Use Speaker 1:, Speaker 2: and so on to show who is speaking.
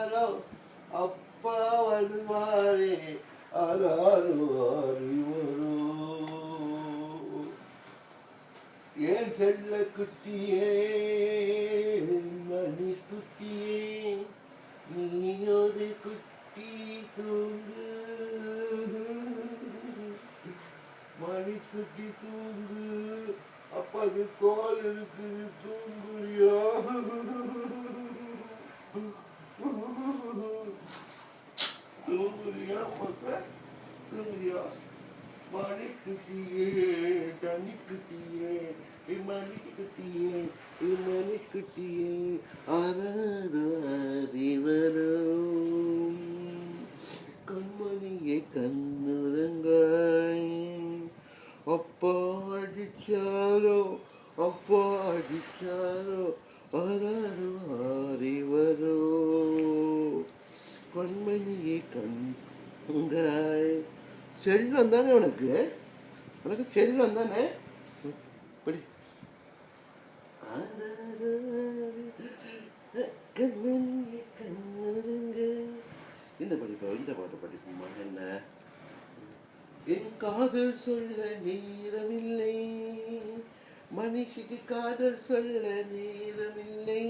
Speaker 1: ஆராரோ அப்பா வருவாரே ஆராரோ அறிவரோ ஏன் செல்ல குட்டியே மணிஷ் குட்டியே நீ ஒரு குட்டி தூங்கு மணிஷ் குட்டி தூங்கு அப்பாக்கு கால் இருக்குது தூங்குறியா தூங்குறியா மக்கள் தூங்குறியா மணிஷ் குட்டியே தண்ணி குட்டியே மணிஷ் குட்டியே மணிஷ் குட்டியே அறிவரோ கண்மணியை கண்ணுறங்காய் அப்பா அடிச்சாரோ அப்பா அடிச்சாரோ அறிவரோ கண்மணியை கண்காய் செல்வம் தானே உனக்கு உனக்கு செல்வம் தானே படி கண்மணியை கண்ணுறங்க இந்த பாட்டு படிப்போமா என்ன என் காதல் சொல்ல நேரமில்லை மனுஷிக்கு காதல் சொல்ல நேரமில்லை